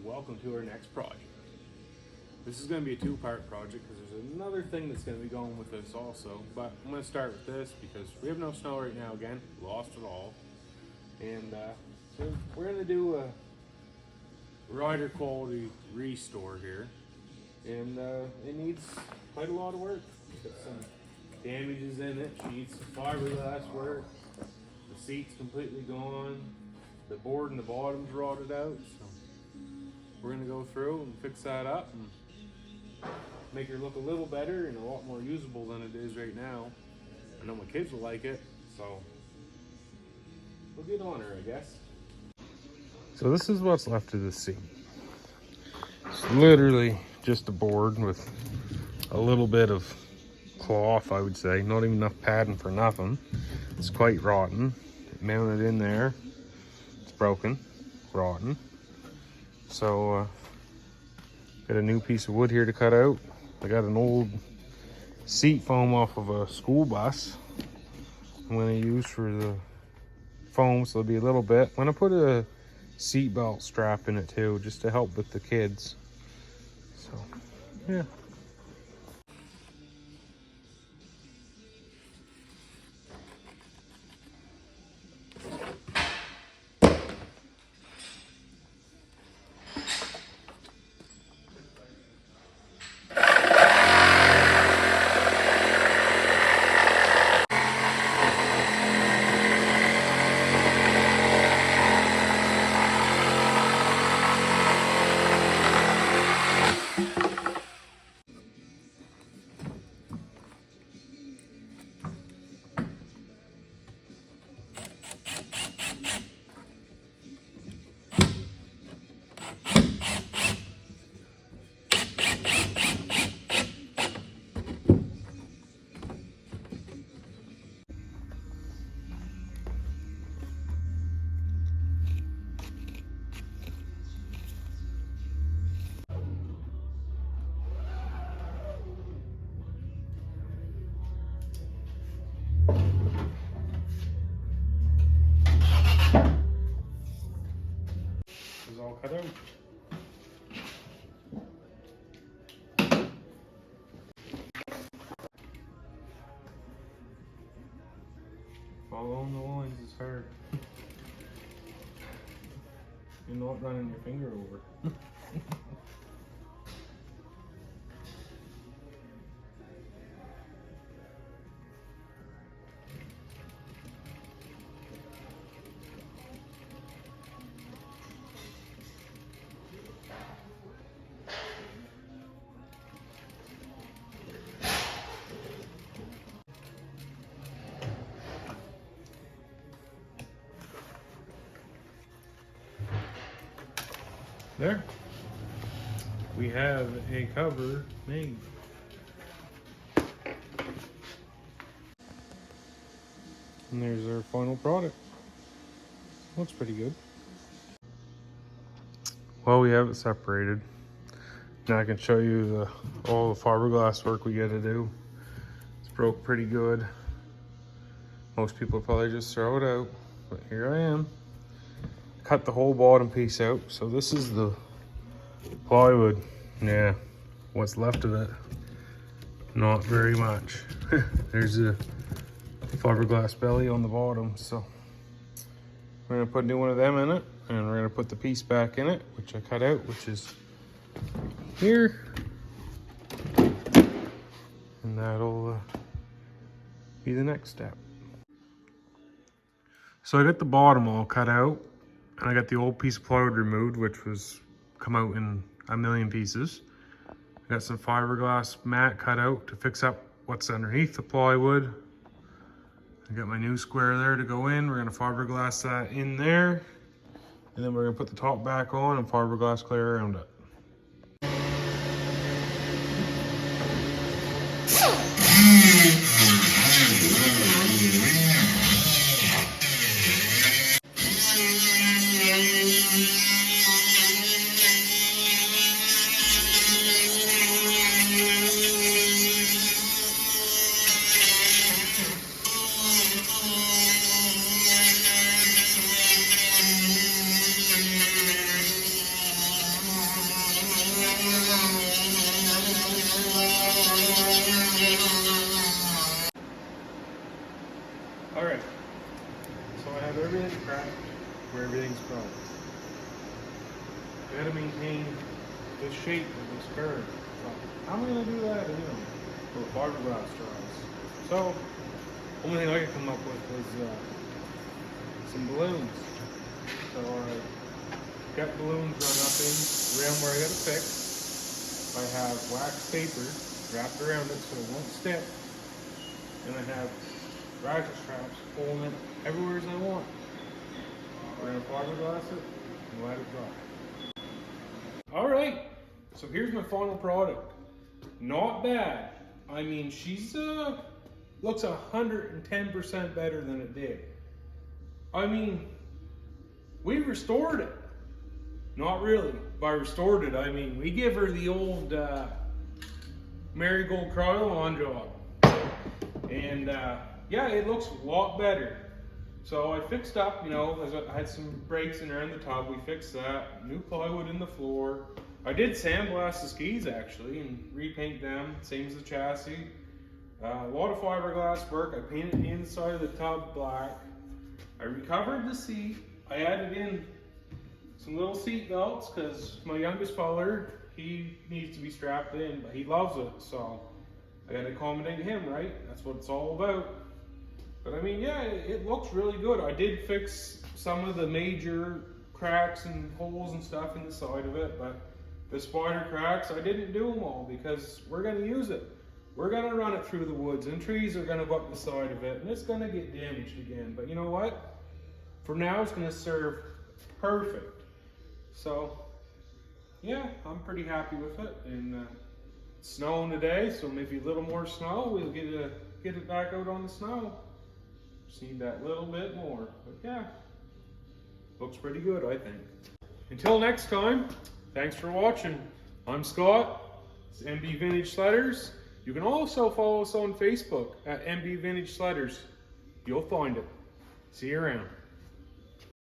welcome to our next project. This is going to be a two-part project because there's another thing that's going to be going with this also, but I'm going to start with this because we have no snow right now again, lost it all, and so we're going to do a rider quality restore here, and it needs quite a lot of work. Got some damages in it, she needs some fiberglass work, the seat's completely gone, the board in the bottom's rotted out, so we're going to go through and fix that up and make her look a little better and a lot more usable than it is right now. I know my kids will like it, so we'll get on her, I guess. So this is what's left of the seat. It's literally just a board with a little bit of cloth, I would say. Not even enough padding for nothing. It's quite rotten. It mounted in there. It's broken, rotten. So got a new piece of wood here to cut out. I got an old seat foam off of a school bus I'm going to use for the foam, so it'll be a little bit. I'm going to put a seat belt strap in it too, just to help with the kids. So yeah. All cut out. Following the lines is hard. You're not running your finger over. There, we have a cover made. And there's our final product. Looks pretty good. Well, we have it separated. Now I can show you all the fiberglass work we got to do. It's broke pretty good. Most people probably just throw it out, but here I am. Cut the whole bottom piece out. So this is the plywood. Yeah, what's left of it, not very much. There's a fiberglass belly on the bottom. So we're gonna put a new one of them in it, and we're gonna put the piece back in it, which I cut out, which is here. And that'll be the next step. So I got the bottom all cut out, and I got the old piece of plywood removed, which was come out in a million pieces. I got some fiberglass mat cut out to fix up what's underneath the plywood. I got my new square there to go in. We're gonna fiberglass that in there, and then we're gonna put the top back on and fiberglass clear around it. where everything's growing. I gotta maintain the shape of this curve. How am I gonna do that? With fiberglass straws. So, only thing I could come up with was some balloons. So I got balloons run up in around where I got to fix. I have wax paper wrapped around it so it won't stick. And I have ratchet straps pulling it everywhere as I want. We're gonna fiberglass it and let it dry. Alright, so here's my final product. Not bad. I mean, she's looks 110% better than it did. I mean, we restored it. Not really. By restored it, I mean we give her the old marigold Krylon job. And yeah, it looks a lot better. So I fixed up, I had some breaks in around the tub. We fixed that. New plywood in the floor. I did sandblast the skis actually and repaint them, same as the chassis. A lot of fiberglass work. I painted the inside of the tub black. I recovered the seat. I added in some little seat belts because my youngest feller, he needs to be strapped in, but he loves it, so I gotta accommodate him, right? That's what it's all about. But I mean, yeah, it looks really good. I did fix some of the major cracks and holes and stuff in the side of it, but the spider cracks, I didn't do them all because we're gonna use it. We're gonna run it through the woods and trees are gonna go up the side of it and it's gonna get damaged again. But you know what? For now, it's gonna serve perfect. So, yeah, I'm pretty happy with it. And it's snowing today, so maybe a little more snow. We'll get it back out on the snow. Just need that little bit more. But yeah, looks pretty good, I think. Until next time, thanks for watching. I'm Scott. It's MB Vintage Sledders. You can also follow us on Facebook at MB Vintage Sledders. You'll find it. See you around.